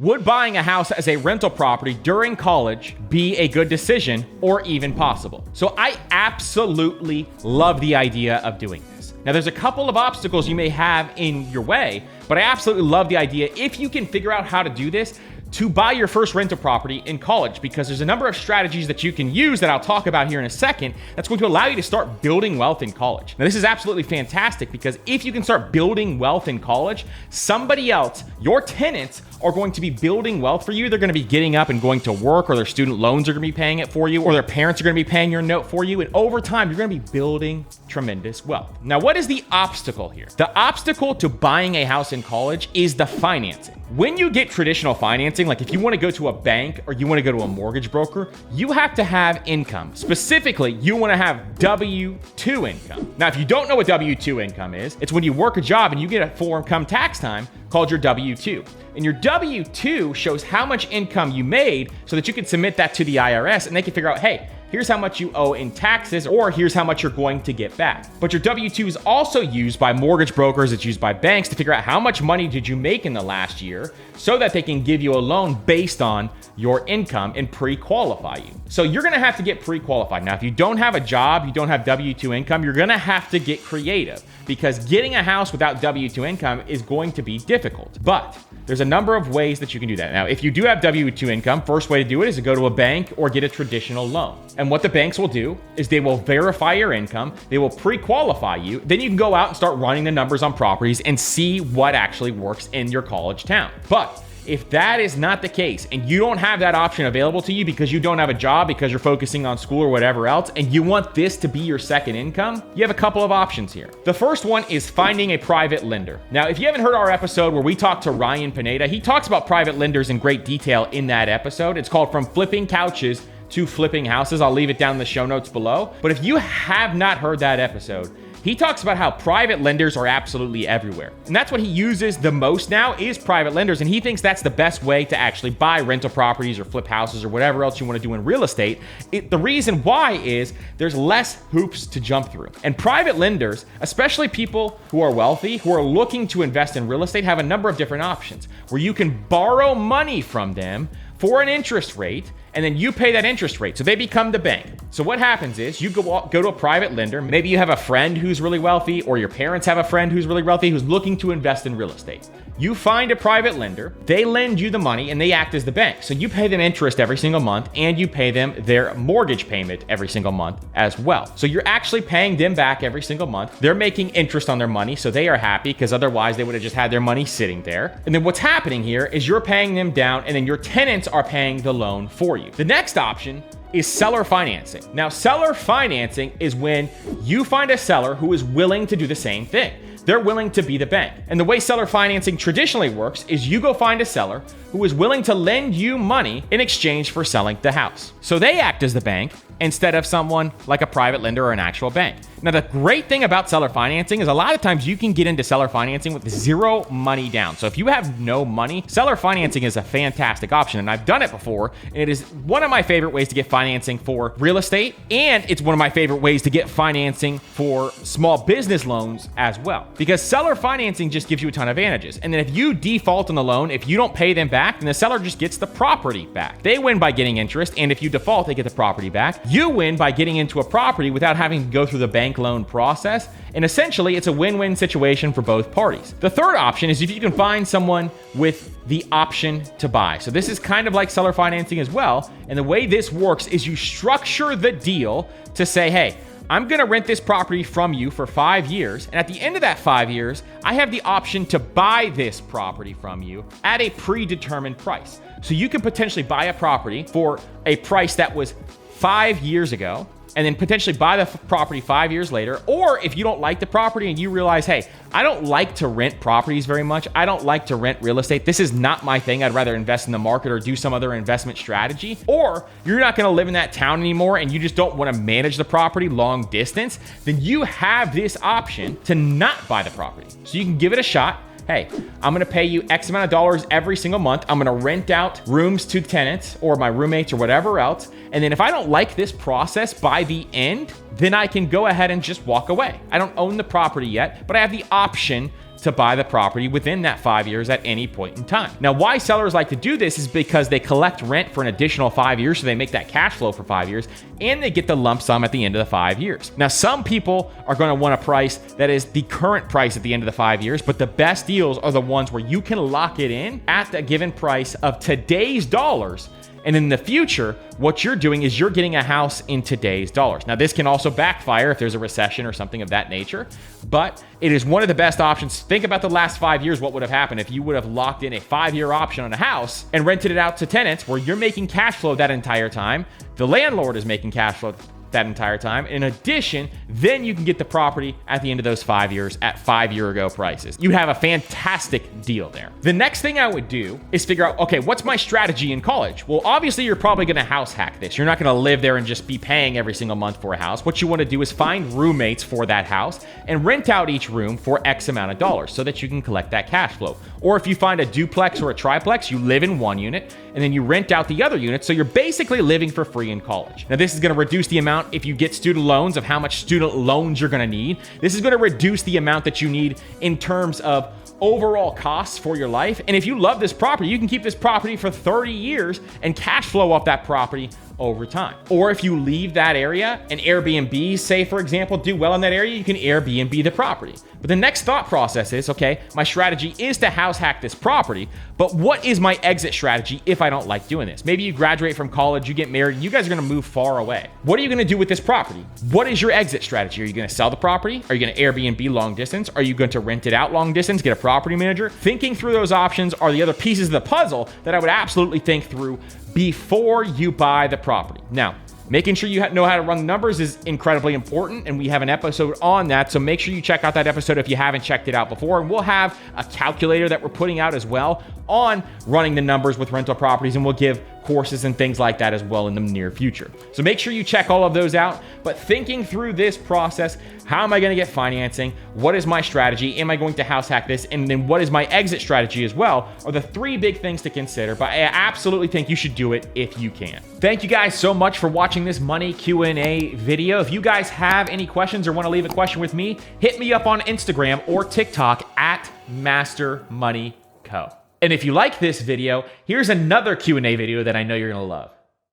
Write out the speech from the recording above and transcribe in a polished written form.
Would buying a house as a rental property during college be a good decision or even possible? So I absolutely love the idea of doing this. Now, there's a couple of obstacles you may have in your way, but I absolutely love the idea if you can figure out how to do this to buy your first rental property in college, because there's a number of strategies that you can use that I'll talk about here in a second that's going to allow you to start building wealth in college. Now, this is absolutely fantastic because if you can start building wealth in college, somebody else, your tenants, are going to be building wealth for you. They're going to be getting up and going to work, or their student loans are going to be paying it for you, or their parents are going to be paying your note for you. And over time, you're going to be building tremendous wealth. Now, what is the obstacle here? The obstacle to buying a house in college is the financing. When you get traditional financing, like if you want to go to a bank or you want to go to a mortgage broker, you have to have income. Specifically, you want to have W-2 income. Now, if you don't know what W-2 income is, it's when you work a job and you get a full income tax time called your W-2. And your W-2 shows how much income you made so that you can submit that to the IRS and they can figure out, hey, here's how much you owe in taxes, or here's how much you're going to get back. But your W-2 is also used by mortgage brokers, it's used by banks to figure out how much money did you make in the last year so that they can give you a loan based on your income and pre-qualify you. So you're gonna have to get pre-qualified. Now, if you don't have a job, you don't have W-2 income, you're gonna have to get creative because getting a house without W-2 income is going to be difficult. But there's a number of ways that you can do that. Now, if you do have W-2 income, first way to do it is to go to a bank or get a traditional loan. And what the banks will do is they will verify your income, they will pre-qualify you, then you can go out and start running the numbers on properties and see what actually works in your college town. But if that is not the case and you don't have that option available to you because you don't have a job, because you're focusing on school or whatever else, and you want this to be your second income, you have a couple of options here. The first one is finding a private lender. Now, if you haven't heard our episode where we talked to Ryan Pineda, he talks about private lenders in great detail in that episode. It's called From Flipping Couches to Flipping Houses. I'll leave it down in the show notes below. But if you have not heard that episode, he talks about how private lenders are absolutely everywhere. And that's what he uses the most now is private lenders. And he thinks that's the best way to actually buy rental properties or flip houses or whatever else you want to do in real estate. The reason why is there's less hoops to jump through. And private lenders, especially people who are wealthy, who are looking to invest in real estate, have a number of different options where you can borrow money from them for an interest rate, and then you pay that interest rate. So they become the bank. So what happens is you go to a private lender. Maybe you have a friend who's really wealthy, or your parents have a friend who's really wealthy who's looking to invest in real estate. You find a private lender, they lend you the money, and they act as the bank. So you pay them interest every single month, and you pay them their mortgage payment every single month as well. So you're actually paying them back every single month. They're making interest on their money, so they are happy because otherwise they would have just had their money sitting there. And then what's happening here is you're paying them down, and then your tenants are paying the loan for you. The next option is seller financing. Now, seller financing is when you find a seller who is willing to do the same thing. They're willing to be the bank. And the way seller financing traditionally works is you go find a seller who is willing to lend you money in exchange for selling the house. So they act as the bank instead of someone like a private lender or an actual bank. Now, the great thing about seller financing is a lot of times you can get into seller financing with zero money down. So if you have no money, seller financing is a fantastic option. And I've done it before. And it is one of my favorite ways to get financing for real estate. And it's one of my favorite ways to get financing for small business loans as well. Because seller financing just gives you a ton of advantages. And then if you default on the loan, if you don't pay them back, then the seller just gets the property back. They win by getting interest. And if you default, they get the property back. You win by getting into a property without having to go through the bank loan process. And essentially, it's a win-win situation for both parties. The third option is if you can find someone with the option to buy. So this is kind of like seller financing as well. And the way this works is you structure the deal to say, hey, I'm going to rent this property from you for 5 years. And at the end of that 5 years, I have the option to buy this property from you at a predetermined price. So you can potentially buy a property for a price that was 5 years ago, and then potentially buy the property 5 years later. Or if you don't like the property and you realize, hey, I don't like to rent properties very much. I don't like to rent real estate. This is not my thing. I'd rather invest in the market or do some other investment strategy. Or you're not going to live in that town anymore and you just don't want to manage the property long distance. Then you have this option to not buy the property. So you can give it a shot. Hey, I'm going to pay you X amount of dollars every single month. I'm going to rent out rooms to tenants or my roommates or whatever else. And then if I don't like this process by the end, then I can go ahead and just walk away. I don't own the property yet, but I have the option to buy the property within that 5 years at any point in time. Now, why sellers like to do this is because they collect rent for an additional 5 years, so they make that cash flow for 5 years, and they get the lump sum at the end of the 5 years. Now, some people are going to want a price that is the current price at the end of the 5 years, but the best deals are the ones where you can lock it in at the given price of today's dollars. And in the future, what you're doing is you're getting a house in today's dollars. Now, this can also backfire if there's a recession or something of that nature, but it is one of the best options. Think about the last 5 years. What would have happened if you would have locked in a 5-year option on a house and rented it out to tenants where you're making cash flow that entire time? The landlord is making cash flow that entire time. In addition, then you can get the property at the end of those 5 years at 5-year ago prices. You have a fantastic deal there. The next thing I would do is figure out, okay, what's my strategy in college? Well, obviously you're probably going to house hack this. You're not going to live there and just be paying every single month for a house. What you want to do is find roommates for that house and rent out each room for X amount of dollars so that you can collect that cash flow. Or if you find a duplex or a triplex, you live in one unit and then you rent out the other unit. So you're basically living for free in college. Now, this is going to reduce the amount if you get student loans of how much student loans you're going to need. This is going to reduce the amount that you need in terms of overall costs for your life. And if you love this property, you can keep this property for 30 years and cash flow off that property over time. Or if you leave that area and Airbnb, say for example, do well in that area, you can Airbnb the property. But the next thought process is, okay, my strategy is to house hack this property, but what is my exit strategy if I don't like doing this? Maybe you graduate from college, you get married, and you guys are gonna move far away. What are you gonna do with this property? What is your exit strategy? Are you gonna sell the property? Are you gonna Airbnb long distance? Are you going to rent it out long distance, get a property manager? Thinking through those options are the other pieces of the puzzle that I would absolutely think through before you buy the property. Now, making sure you know how to run the numbers is incredibly important, and we have an episode on that, so make sure you check out that episode if you haven't checked it out before. And we'll have a calculator that we're putting out as well on running the numbers with rental properties, and we'll give courses and things like that as well in the near future. So make sure you check all of those out. But thinking through this process, how am I going to get financing? What is my strategy? Am I going to house hack this? And then what is my exit strategy as well are the three big things to consider. But I absolutely think you should do it if you can. Thank you guys so much for watching this money Q&A video. If you guys have any questions or want to leave a question with me, hit me up on Instagram or TikTok at Master Money Co. And if you like this video, here's another Q&A video that I know you're going to love.